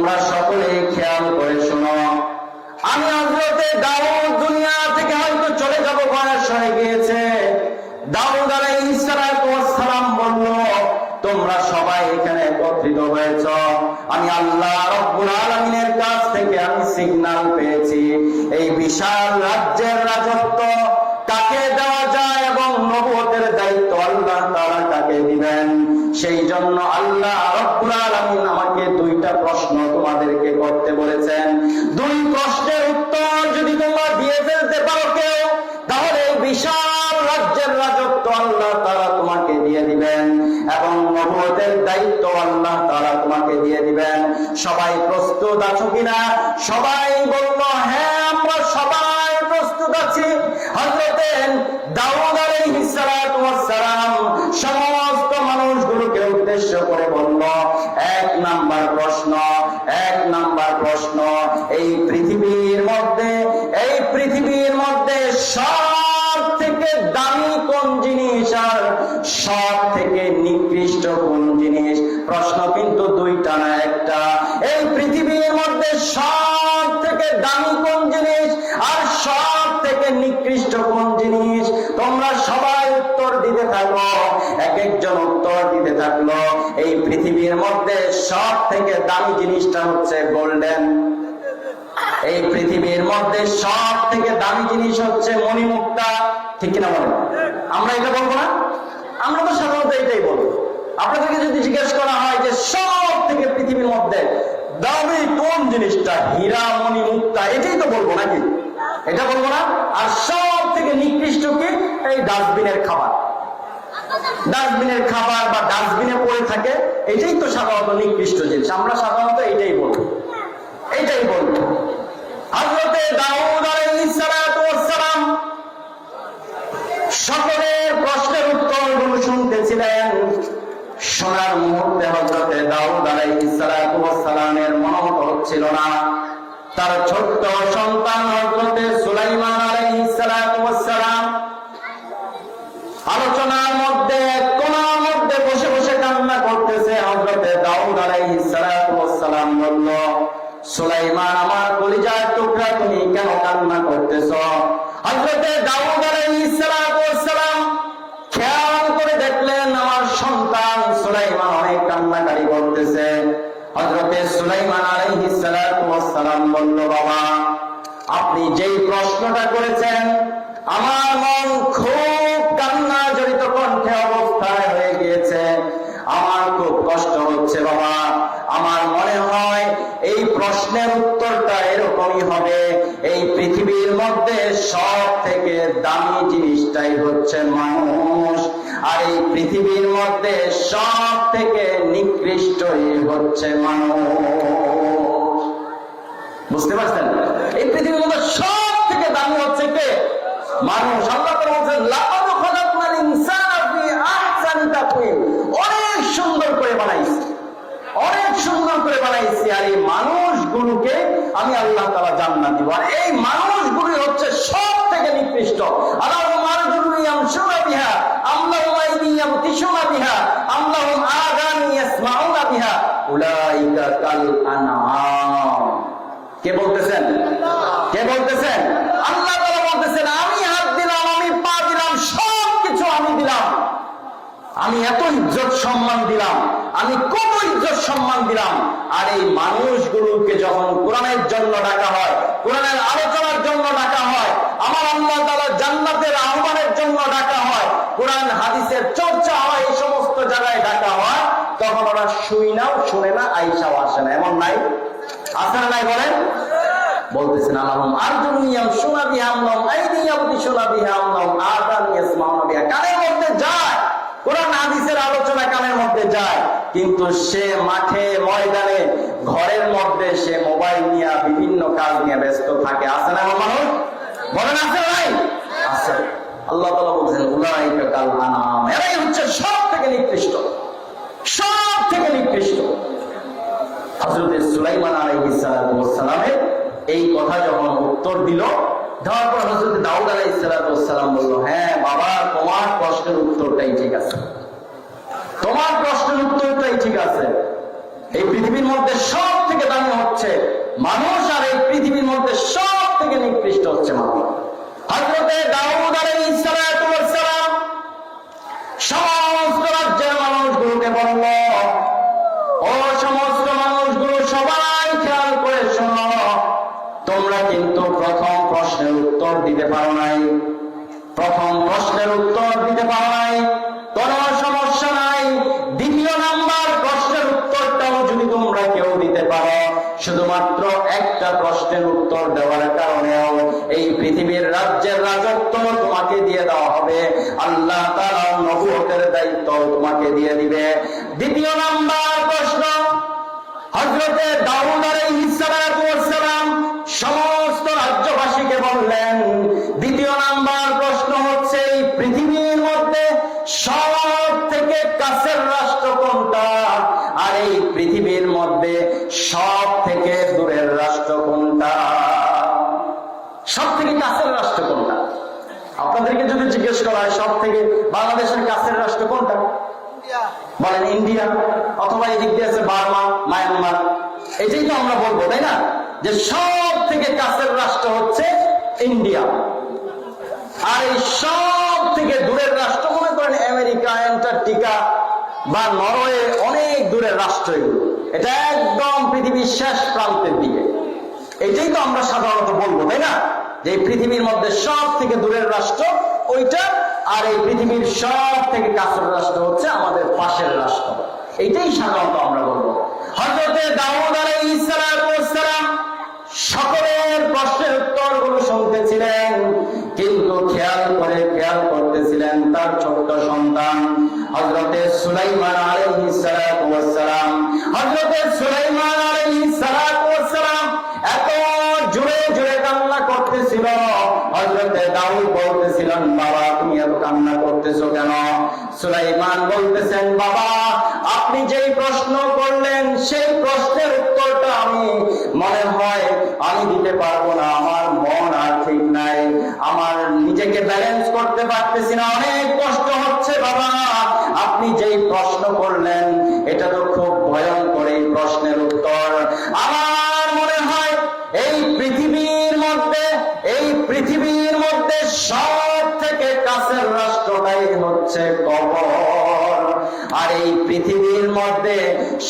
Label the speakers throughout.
Speaker 1: তোমরা সকলে খেয়াল করে শোনো, আমি হযরতে দাউদ দুনিয়া থেকে হয়তো চলে যাব, বয়স হয়ে গিয়েছে। দাউদ আলাইহিস সালাম বলল, তোমরা সবাই এখানে একত্রিত হয়েছ, আমি আল্লাহ রব্বুল আলামিনের কাছ থেকে আমি সিগন্যাল পেয়েছি এই বিশাল রাজ্যের রাজত্ব কাকে দেওয়া যায় এবং নবুয়তের দায়িত্ব আল্লাহ তাআলা কাকে দিবেন। সেই জন্য আল্লাহ রব্বুল আলামিন আমাকে দুইটা প্রশ্ন তোমাদেরকে করতে বলেছেন। দুই প্রশ্নের উত্তর যদি তোমরা দিয়ে ফেলতে পারো কেউ, তাহলে বিশাল রাজ্যের রাজত্ব আল্লাহ তাআলা তোমাকে দিয়ে দিবেন এবং নবুয়তের দায়িত্ব আল্লাহ তাআলা তোমাকে দিয়ে দিবেন। সবাই প্রস্তুত আছো কিনা? সবাই বলল, হ্যাঁ আমরা সবাই প্রস্তুত আছি। হযরতে দাউদ আলাইহিস সালাম সমস্ত মানুষগুলোকে উদ্দেশ্য করে বলল, এক নাম্বার প্রশ্ন, এই পৃথিবীর মধ্যে সব থেকে দামি কোন জিনিস আর সব থেকে নিকৃষ্ট কোন জিনিস? প্রশ্ন কিন্তু দুইটা না, একটা। এই পৃথিবীর মধ্যে সব থেকে দামি কোন জিনিস আর সব থেকে নিকৃষ্ট কোন জিনিস? তোমরা সবাই উত্তর দিতে থাকো, এক একজন উত্তর দিতে থাকলো। এই পৃথিবীর মধ্যে সব থেকে দামি জিনিসটা হচ্ছে গোল্ডেন। এই পৃথিবীর মধ্যে সব থেকে দামি জিনিস হচ্ছে মণিমুক্তা। ঠিক কিনা বলেন? আমরা এটা বলবো না? আমরা তো সাধারণত এটাই বলবো। আপনাদেরকে যদি জিজ্ঞেস করা হয় যে সব থেকে পৃথিবীর মধ্যে দামি কোন জিনিসটা, হীরা মণিমুক্তা, এটাই তো বলবো নাকি? এটা বলবো না? আর সব থেকে নিকৃষ্ট কি? এই ডাস্টবিনের খাবার বা ডাস্টবিনে পড়ে থাকে, এটাই তো সাধারণত নিকৃষ্ট জিনিস। আমরা সাধারণত এটাই বলবো। হযরতে দাউদ আলাইহিস সালাম সকলের প্রশ্নের উত্তরগুলো শুনতেছিলেন। শোনার মুহূর্তে হযরতে দাউদ আলাইহিস সালামের মনোমত হচ্ছিল না। তার ছোট্ট সন্তান হযরতে সুলাইমান আলাইহিস সালাম আলোচনার মধ্যে কোনার মধ্যে বসে বসে কান্না করতেছে। হযরতে দাউদ আলাইহিস সালাম বলল, সুলাইমান আমার কলিজার টুকরা, তুমি কেন কান্না করতেছো? হযরতে দাউদ আলাইহিস সালাম খেয়াল করে দেখলেন আমার সন্তান সুলাইমান অনেক কান্নাকারি করতেছে। হযরতে সুলাইমান আলাইহিস সালাম বলল, বাবা আপনি যেই প্রশ্নটা করেছেন আমার মন খুব কান্না জড়িত কণ্ঠে অবস্থায় হয়ে গিয়েছে। আমার খুব কষ্ট হচ্ছে বাবা। আমার মনে হয় এই প্রশ্নের উত্তরটা এরকমই হবে, এই পৃথিবীর মধ্যে সব থেকে দামি জিনিসটাই হচ্ছে মানুষ, আর এই পৃথিবীর মধ্যে সব থেকে নিকৃষ্টই হচ্ছে মানুষ। বুঝতে পারছেন? এই পৃথিবীর মধ্যে সব থেকে দামি হচ্ছে কে? মানুষ। আল্লাহ তাআলা বলেন, লাকাদ খালাকনাল ইনসানা ফি আহসানি তাকওয়িম। অনেক সুন্দর করে বানাইছি, আর এই মানুষগুলোকে আমি আল্লাহ তাআলা জান্নাত দিব। আর এই মানুষগুলো হচ্ছে সব থেকে নিকৃষ্ট। আলাহুম আরজুলুন ইয়ামশুনা বিহা আম লাহুম আইদিন ইয়াবতিশুনা বিহা আম লাহুম আযানু ইয়াসমাউনা বিহা উলাইকা কাল আনআম। কে বলতেছেন? আল্লাহ তাআলা বলতেছেন, আমি হাত দিলাম, আমি পা দিলাম, সবকিছু আমি দিলাম। আমি এত ইজ্জত সম্মান দিলাম, আমি কত ইজ্জত সম্মান দিলাম। আর এই মানুষগুলোকে যখন কোরআনের জন্য ডাকা হয়, কোরআনের আলোচনার জন্য ডাকা হয়, আমার আল্লাহ তাআলা জান্নাতের আহ্বানের জন্য ডাকা হয়, কোরআন হাদিসের চর্চা হয়, এই সমস্ত জায়গায় ডাকা হয়, তখন ওরা শুনে না, আইসাও আসে না। এমন নাই? আছে না নাই বলেন? বলতেছেন, আলাহুম আরজুলুন ইয়ামশুনা বিহা আম লাহুম আইদিন ইয়াবতিশুনা বিহা আম লাহুম আযানু ইয়াসমাউনা বিহা। কানের মধ্যে যায়, কোরআন হাদিসের আলোচনা কানের মধ্যে যায়, কিন্তু সে মাঠে ময়দানে ঘরের মধ্যে সে মোবাইল নিয়ে বিভিন্ন কাজ নিয়ে ব্যস্ত থাকে। আছে না মানুষ? বলেন আছে নাই? আছে। আল্লাহ তাআলা বলেন, উলাইকা কাল আনআম। এরাই হচ্ছে সব থেকে নিকৃষ্ট। হযরত সুলাইমান আলাইহিস সালামের এই কথা যখন উত্তর দিল, দেওয়ার পর হযরত দাউদ আলাইহিস সালাম বলল, হ্যাঁ বাবা, তোমার প্রশ্নের উত্তরটাই ঠিক আছে। এই পৃথিবীর মধ্যে সব থেকে দামি হচ্ছে মানুষ, আর এই পৃথিবীর মধ্যে সব থেকে নিকৃষ্ট হচ্ছে মানুষ। হযরতে দাউদ আলাইহিস সালাম সমস্ত রাজ্যের মানুষগুলোকে বলল, ও সমস্ত মানুষগুলো সবাই খেয়াল করে শোনো, তোমরা কিন্তু প্রথম প্রশ্নের উত্তর দিতে পারো নাই, প্রথম প্রশ্নের উত্তর দিতে পারো নাই, কোনো সমস্যা নাই। দ্বিতীয় নাম্বার প্রশ্নের উত্তরটাও যদি তোমরা কেউ দিতে পারো, শুধুমাত্র একটা প্রশ্নের উত্তর দেওয়ার কারণেও এই পৃথিবীর রাজ্যের রাজত্ব তোমাকে দিয়ে দেওয়া হবে, আল্লাহ তাআলার নবুয়তের দায়িত্ব তোমাকে দিয়ে দিবে। দ্বিতীয় নাম্বার প্রশ্ন, হযরতে দাউদ আলাইহিস সালাম সমস্ত রাজ্যবাসীকে বললেন, দ্বিতীয় নাম্বার প্রশ্ন হচ্ছে এই পৃথিবীর মধ্যে সব থেকে কাছের রাষ্ট্র কোনটা, আর এই পৃথিবীর মধ্যে সব থেকে দূরের রাষ্ট্র কোনটা? সব থেকে কাছের রাষ্ট্র কোনটা? আপনাদেরকে যদি জিজ্ঞেস করা হয় সব থেকে বাংলাদেশের কাছের রাষ্ট্র কোনটা, বলেন ইন্ডিয়া, অথবা এদিক দিয়ে আছে বার্মা, মায়ানমার। এটাই তো আমরা বলবো, তাই না, যে সব থেকে কাছের রাষ্ট্র হচ্ছে ইন্ডিয়া। আর এই সব থেকে দূরের রাষ্ট্র মনে করেন আমেরিকা, অ্যান্টার্কটিকা বা নরওয়ে, অনেক দূরের রাষ্ট্র এগুলো। এটা একদম পৃথিবীর শেষ প্রান্তের দিকে। এটাই তো আমরা সাধারণত বলবো, তাই না, যে পৃথিবীর মধ্যে সব থেকে দূরের রাষ্ট্র ওইটা, আর এই পৃথিবীর সব থেকে কাছের রাষ্ট্র হচ্ছে আমাদের পাশের রাষ্ট্র। এইটাই সাধারণত আমরা বলবো। হযরতে দাউদ আলাইহিস সালাম সকলের প্রশ্নের উত্তরগুলো শুনতেছিলেন, কিন্তু খেয়াল করতেছিলেন তার ছোট্ট সন্তান হযরতে সুলাইমান আলাইহিস সালাম। হযরতে সুলাইমান আলাইহিস সালাম এত জোরে জোরে কান্না করতেছিল, হযরতে দাউদ বলতেছিলেন, বাবা তুমি এত কান্না করতেছো কেন? সুলাইমান বলতেছেন, বাবা আপনি যেই প্রশ্ন করলেন সেই প্রশ্নের উত্তরটা আমি মনে হয় আমি দিতে পারবো না, আমার মন আর ঠিক নাই, আমার নিজেকে ব্যালেন্স করতে পারতেছি না, অনেক কষ্ট হচ্ছে বাবা। আপনি যেই প্রশ্ন করলেন এটা তো খুব ভয়ঙ্কর এই প্রশ্নের উত্তর। আমার মনে হয় এই পৃথিবীর মধ্যে সব থেকে কাছের রাষ্ট্রটাই হচ্ছে কবর, আর এই পৃথিবীর মধ্যে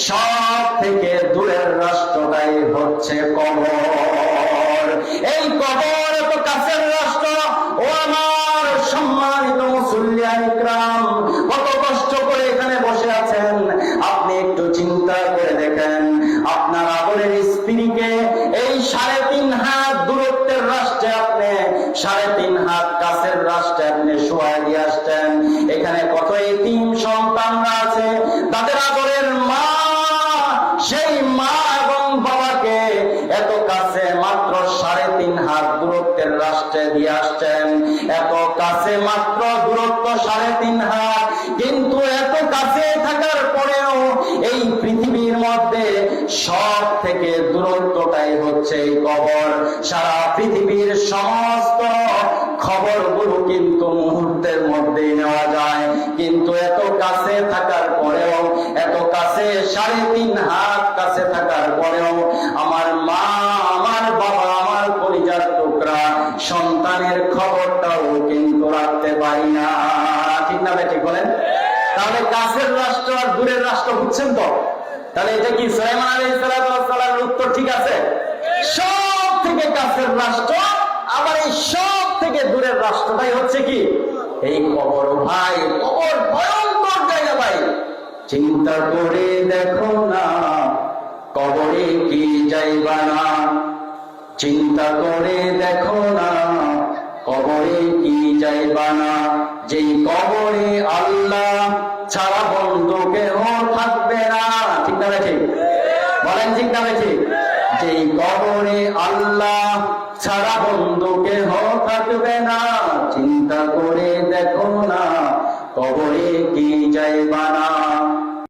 Speaker 1: সব থেকে দূরের রাষ্ট্রটাই হচ্ছে কবর। এই কবর এত কাছের রাষ্ট্র, ও আমার সম্মানিত মুসল্লিয়ান ইকরাম, কত কষ্ট করে এখানে বসে আছেন। আপনি একটু চিন্তা করে দেখেন, আপনার আদরের স্ত্রীকে এই 3.5 হাত দূরত্বের রাষ্ট্রে আপনি 3.5 হাত কাছের রাষ্ট্রে আপনি শোয়া দিয়ে আসছেন। এখানে কত এতিম সন্তানরা আছে, তাদের আদরের মা, সেই মা এবং বাবাকে এত কাছে মাত্র 3.5 হাত দূরত্বের রাষ্ট্রে দিয়ে আসছেন। এত কাছে মাত্র দূরত্ব 3.5 হাত, কিন্তু এত কাছে থাকার পরেও এই পৃথিবীর মধ্যে সব থেকে দূরত্বটাই হচ্ছে এই কবর। সারা পৃথিবীর সমস্ত খবরগুলো কিন্তু মুহূর্তের মধ্যেই নেওয়া যায়, কিন্তু এত কাছে থাকার পরেও, এত কাছে 3.5 হাত কাছে থাকার পরেও আমার মা, আমার বাবা, আমার কলিজার টুকরা সন্তানের খবরটাও কিন্তু রাখতে পারি না। ঠিক না ঠিক বলেন? তাহলে কাছের রাষ্ট্র আর দূরের রাষ্ট্র বুঝছেন তো? তাহলে এটা কি সুলাইমান আলাইহিস সালামের উত্তর ঠিক আছে? সব থেকে কাছের রাষ্ট্র, আবার এই সব থেকে দূরের রাষ্ট্রটাই হচ্ছে কি এই কবর। ভাই কবর ভয়ঙ্কর জায়গা ভাই, চিন্তা করে দেখো না কবরে কি যাইবা না, চিন্তা করে দেখো না কবরে কি যাইবা না, যেই কবরে আল্লাহ ছাড়া বন্ধু কেহ থাকবে না। ঠিক না ঠিক বলেন? ঠিক না ঠিক? যেই কবরে আল্লাহ ছাড়া বন্ধু কেহ থাকবে না, চিন্তা করে দেখো না কবরে কি যাইবা না।